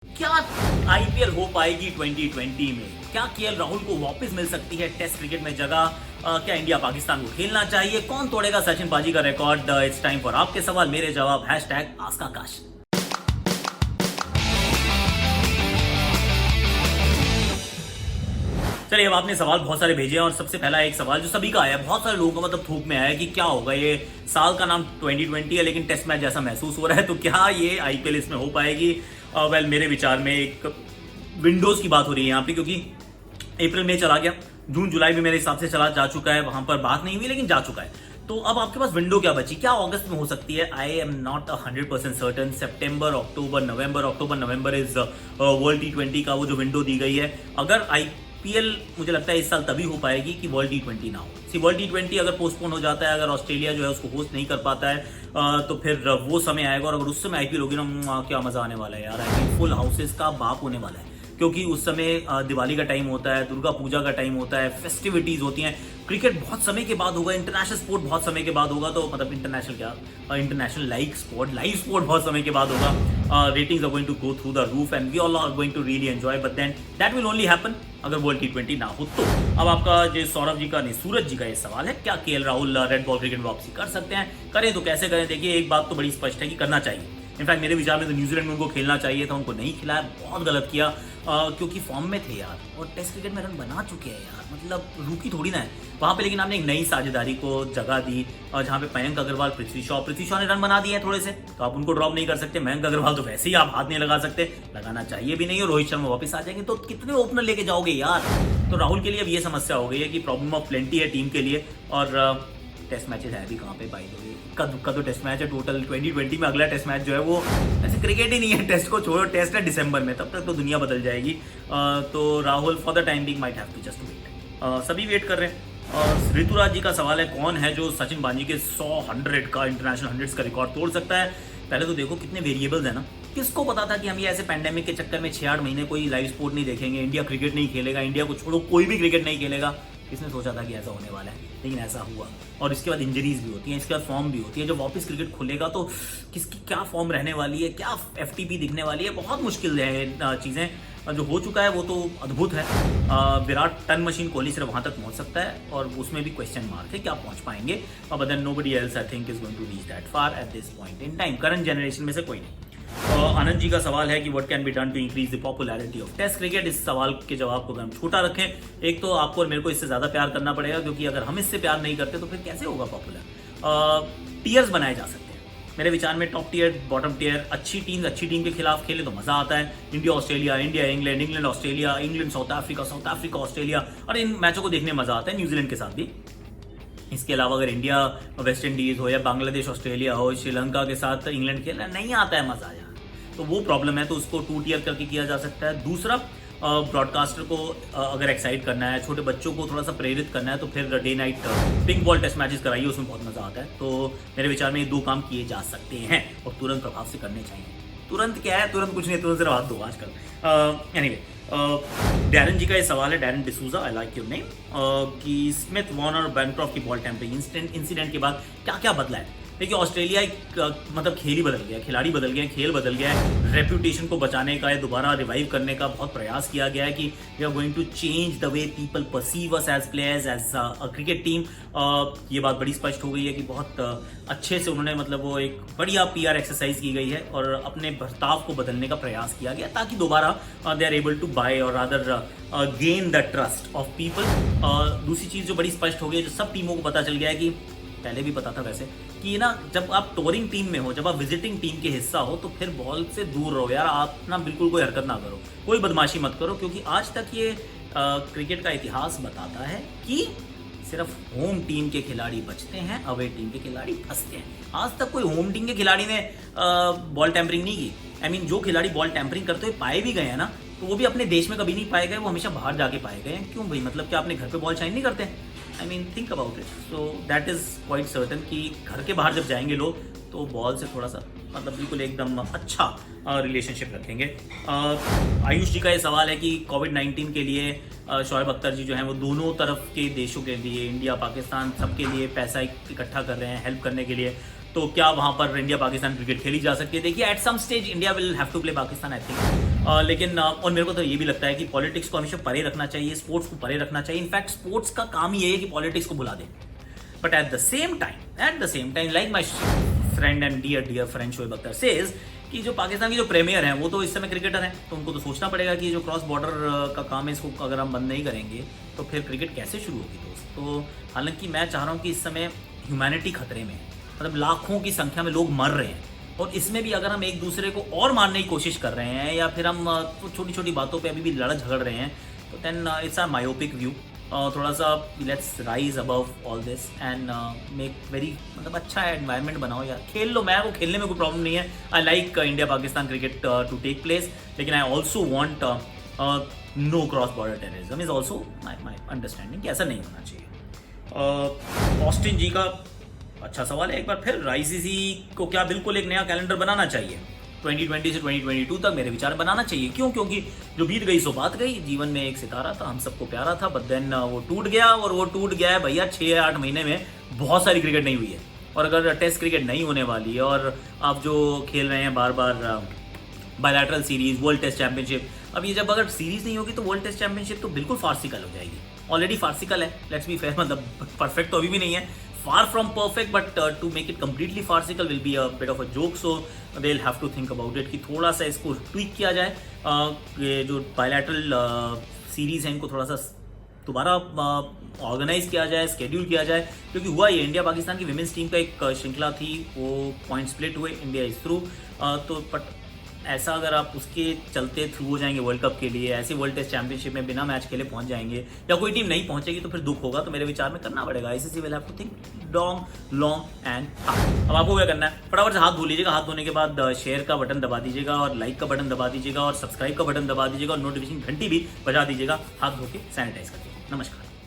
क्या आईपीएल हो पाएगी 2020 में? क्या केएल राहुल को वापस मिल सकती है टेस्ट क्रिकेट में जगह? क्या इंडिया पाकिस्तान को खेलना चाहिए? कौन तोड़ेगा सचिन पाजी का रिकॉर्ड? इट्स टाइम फॉर आपके सवाल मेरे जवाब। हैशटैग आस्क आकाश। चलिए, अब आपने सवाल बहुत सारे भेजे हैं और सबसे पहला एक सवाल जो सभी का आया, बहुत सारे लोगों का मतलब थूक में आया कि क्या होगा, ये साल का नाम 2020 है लेकिन टेस्ट मैच जैसा महसूस हो रहा है, तो क्या ये आईपीएल इसमें हो पाएगी? वेल, मेरे विचार में एक विंडोज की बात हो रही है यहाँ पे, क्योंकि अप्रैल में चला गया, जून जुलाई में मेरे हिसाब से चला जा चुका है, वहां पर बात नहीं हुई लेकिन जा चुका है। तो अब आपके पास विंडो क्या बची? क्या अगस्त में हो सकती है? I am not 100% certain. September, October November is world T20 का वो जो विंडो दी गई है। अगर आईपीएल मुझे लगता है इस साल तभी हो पाएगी कि वर्ल्ड T20 ना हो। वर्ल्ड T20 अगर पोस्टपोन हो जाता है, अगर ऑस्ट्रेलिया जो है उसको होस्ट नहीं कर पाता है, तो फिर वो समय आएगा और अगर उस समय आईपीएल होगी ना, क्या मजा आने वाला है यार। आईपीएल फुल हाउसेस का बाप होने वाला है, क्योंकि उस समय दिवाली का टाइम होता है, दुर्गा पूजा का टाइम होता है, फेस्टिविटीज होती हैं। क्रिकेट बहुत समय के बाद होगा, इंटरनेशनल स्पोर्ट बहुत समय के बाद होगा, तो मतलब इंटरनेशनल लाइव स्पोर्ट बहुत समय के बाद होगा। Ratings are going to go through the roof and we all are going to really enjoy, but then that will only happen अगर वर्ल्ड T20 ना हो तो। अब आपका जो सौरभ जी का नहीं, सूरज जी का ये सवाल है, क्या KL Rahul red ball cricket में वापसी कर सकते हैं? करें तो कैसे करें? देखिए, एक बात तो बड़ी स्पष्ट है कि करना चाहिए। इनफैक्ट मेरे विचार में तो न्यूजीलैंड में उनको खेलना चाहिए था, उनको नहीं खिलाया, बहुत गलत किया, क्योंकि फॉर्म में थे यार और टेस्ट क्रिकेट में रन बना चुके हैं यार, मतलब रूकी थोड़ी ना है वहां पे। लेकिन आपने एक नई साझेदारी को जगह दी, जहां पे मयंक अग्रवाल, पृथ्वी शॉ ने रन बना दिए हैं थोड़े से, तो आप उनको ड्रॉप नहीं कर सकते। मयंक अग्रवाल तो वैसे ही आप हाथ नहीं लगा सकते, लगाना चाहिए भी नहीं, और रोहित शर्मा वापस आ जाएंगे तो कितने ओपनर लेके जाओगे यार? तो राहुल के लिए अब ये समस्या हो गई है कि प्रॉब्लम ऑफ प्लेंटी है टीम के लिए, और टेस्ट मैचेस है भी कहाँ पे बाई द वे, इक्का दुक्का तो टेस्ट मैच है टोटल 2020 में। अगला टेस्ट मैच जो है वो ऐसे क्रिकेट ही नहीं है, टेस्ट को छोड़ो, टेस्ट है दिसंबर में, तब तक तो दुनिया बदल जाएगी। तो Rahul for the time being might have to just wait. सभी वेट कर रहे हैं। और ऋतुराज जी का सवाल है, कौन है जो सचिन बाजी के 100 का इंटरनेशनल हंड्रेड्स का रिकॉर्ड तोड़ सकता है? पहले तो देखो कितने वेरिएबल्स है ना। किसको पता था कि हम ये ऐसे पैंडेमिक के चक्कर में 6-8 महीने कोई लाइव स्पोर्ट नहीं देखेंगे, इंडिया क्रिकेट नहीं खेलेगा, इंडिया को छोड़ो कोई भी क्रिकेट नहीं खेलेगा? किसने सोचा था कि ऐसा होने वाला है? लेकिन ऐसा हुआ, और इसके बाद इंजरीज भी होती हैं, इसके बाद फॉर्म भी होती है। जब वापस क्रिकेट खुलेगा तो किसकी क्या फॉर्म रहने वाली है, क्या एफटीपी दिखने वाली है, बहुत मुश्किल है चीज़ें। जो हो चुका है वो तो अद्भुत है। विराट टन मशीन कोहली सिर्फ वहां तक पहुंच सकता है, और उसमें भी क्वेश्चन मार्क है क्या पहुंच पाएंगे, but then nobody else I think is going to reach that far at this point in time, current generation में से कोई नहीं। आनंद जी का सवाल है कि what can be done to increase the popularity of test cricket? इस सवाल के जवाब को अगर हम छोटा रखें, एक तो आपको और मेरे को इससे ज्यादा प्यार करना पड़ेगा, क्योंकि अगर हम इससे प्यार नहीं करते तो फिर कैसे होगा पॉपुलर? टियर्स बनाए जा सकते हैं मेरे विचार में, टॉप टियर, बॉटम टियर। अच्छी टीम के खिलाफ खेले तो मजा आता है। India Australia, India England, England Australia, England south Africa Australia, और इन मैचों को देखने मजा आता है, न्यूजीलैंड के साथ भी। इसके अलावा अगर इंडिया वेस्ट इंडीज हो या बांग्लादेश ऑस्ट्रेलिया हो, श्रीलंका के साथ इंग्लैंड खेलना नहीं आता है मजा यार, तो वो प्रॉब्लम है, तो उसको 2 टियर करके किया जा सकता है। दूसरा, ब्रॉडकास्टर को अगर एक्साइट करना है, छोटे बच्चों को थोड़ा सा प्रेरित करना है, तो फिर day night pink ball test matches कराइए, उसमें बहुत मजा आता है। तो मेरे विचार में ये 2 काम किए जा सकते हैं और तुरंत प्रभाव से करने चाहिए। तुरंत क्या है, तुरंत कुछ नहीं, तुरंत सिर्फ हाथ दो आजकल। एनीवे, डैरन जी का ये सवाल है, Darren D'Souza, I like your name, कि स्मिथ, वार्नर, बैनक्रॉफ्ट की बॉल टेम्परिंग इंसिडेंट के बाद क्या क्या बदला है? देखिए, ऑस्ट्रेलिया मतलब खेल ही बदल गया, खिलाड़ी बदल गए, खेल बदल गया है। रेप्यूटेशन को बचाने का, दोबारा रिवाइव करने का बहुत प्रयास किया गया है कि we are going to change the way people perceive us as players, as a cricket team. ये बात बड़ी स्पष्ट हो गई है कि बहुत अच्छे से उन्होंने, मतलब वो एक बढ़िया PR एक्सरसाइज की गई है और अपने बर्ताव को बदलने का प्रयास किया गया, ताकि दोबारा they are able to buy or rather gain the trust of people. दूसरी चीज जो बड़ी स्पष्ट हो गई है, जो सब टीमों को पता चल गया है, कि पहले भी पता था वैसे, कि ना जब आप टूरिंग टीम में हो, जब आप विजिटिंग टीम के हिस्सा हो, तो फिर बॉल से दूर रहो यार। आप ना बिल्कुल कोई हरकत ना करो, कोई बदमाशी मत करो, क्योंकि आज तक ये क्रिकेट का इतिहास बताता है कि सिर्फ होम टीम के खिलाड़ी बचते हैं, अवे टीम के खिलाड़ी फंसते हैं। आज तक कोई होम टीम के खिलाड़ी ने बॉल टैंपरिंग नहीं की। आई मीन, जो खिलाड़ी बॉल टैंपरिंग करते हुए पाए भी गए हैं ना, तो वो भी अपने देश में कभी नहीं पाए गए, वो हमेशा बाहर जाके पाए गए हैं। क्यों भाई? मतलब क्या अपने घर पे बॉल शाइन नहीं करते? I mean, think about it. So that is quite certain कि घर के बाहर जब जाएंगे लोग, तो बॉल से थोड़ा सा, मतलब बिल्कुल एकदम अच्छा रिलेशनशिप रखेंगे। आयुष जी का ये सवाल है कि कोविड-19 के लिए शोएब अख्तर जी जो हैं वो दोनों तरफ के देशों के लिए, इंडिया पाकिस्तान सबके लिए पैसा इकट्ठा कर रहे हैं हेल्प करने के लिए, तो क्या वहां पर इंडिया पाकिस्तान क्रिकेट खेली जा सकती है? देखिए, at some stage India will have to play Pakistan, I think. लेकिन और मेरे को तो ये भी लगता है कि पॉलिटिक्स को हमेशा परे रखना चाहिए, स्पोर्ट्स को परे रखना चाहिए। इनफैक्ट स्पोर्ट्स का काम ही ये है कि पॉलिटिक्स को भुला दे। But at the same time like my friend and dear friend Shoaib Akhtar says कि जो पाकिस्तान की जो प्रीमियर हैं वो तो इस समय क्रिकेटर हैं, तो उनको तो सोचना पड़ेगा कि जो क्रॉस बॉर्डर का काम है इसको अगर हम बंद नहीं करेंगे तो फिर क्रिकेट कैसे शुरू होगी दोस्त। तो हालांकि मैं चाह रहा हूँ कि इस समय ह्यूमैनिटी खतरे में है, मतलब लाखों की संख्या में लोग मर रहे हैं, और इसमें भी अगर हम एक दूसरे को और मारने की कोशिश कर रहे हैं या फिर हम छोटी छोटी बातों पे अभी भी लड़ झगड़ रहे हैं, तो then it's our myopic view. थोड़ा सा let's rise above all this and make very, मतलब अच्छा एनवायरनमेंट बनाओ यार, खेल लो। मैं को खेलने में कोई प्रॉब्लम नहीं है, I like India Pakistan cricket to take place, लेकिन I also want no cross border terrorism is also my understanding कि ऐसा नहीं होना चाहिए। ऑस्टिन जी का अच्छा सवाल है एक बार फिर, आईसीसी को क्या बिल्कुल एक नया कैलेंडर बनाना चाहिए 2020 से 2022 तक? मेरे विचार बनाना चाहिए। क्यों? क्योंकि जो बीत गई सो बात गई। जीवन में एक सितारा था, हम सबको प्यारा था, बट देन वो टूट गया, और वो टूट गया है भैया 6 या 8 महीने में बहुत सारी क्रिकेट नहीं हुई है। और अगर टेस्ट क्रिकेट नहीं होने वाली है और आप जो खेल रहे हैं बार बार bilateral series, world test championship, अब ये जब अगर सीरीज नहीं होगी तो वर्ल्ड टेस्ट चैंपियनशिप तो बिल्कुल फार्सिकल हो जाएगी। ऑलरेडी फार्सिकल है, लेट्स बी फेयर, मतलब परफेक्ट तो अभी भी नहीं है, far from perfect, but to make it completely farcical will be a bit of a joke, so they'll have to think about it कि थोड़ा सा इसको ट्वीक किया जाए। ये जो बायलैटरल सीरीज है इनको थोड़ा सा दोबारा ऑर्गेनाइज किया जाए, स्केड्यूल किया जाए, क्योंकि हुआ ये इंडिया पाकिस्तान की विमेंस टीम का एक श्रृंखला थी, वो पॉइंट स्प्लिट हुए, इंडिया इज थ्रू, तो बट ऐसा अगर आप उसके चलते थ्रू हो जाएंगे वर्ल्ड कप के लिए, ऐसे वर्ल्ड टेस्ट चैंपियनशिप में बिना मैच खेले पहुंच जाएंगे या कोई टीम नहीं पहुंचेगी तो फिर दुख होगा। तो मेरे विचार में करना पड़ेगा, ICC will have to think long and hard. अब आपको क्या करना है, फटाफट से हाथ धो लीजिएगा, हाथ धोने के बाद शेयर का बटन दबा दीजिएगा और लाइक का बटन दबा दीजिएगा और सब्सक्राइब का बटन दबा दीजिएगा और नोटिफिकेशन घंटी भी बजा दीजिएगा, हाथ धो के सैनिटाइज करके। नमस्कार।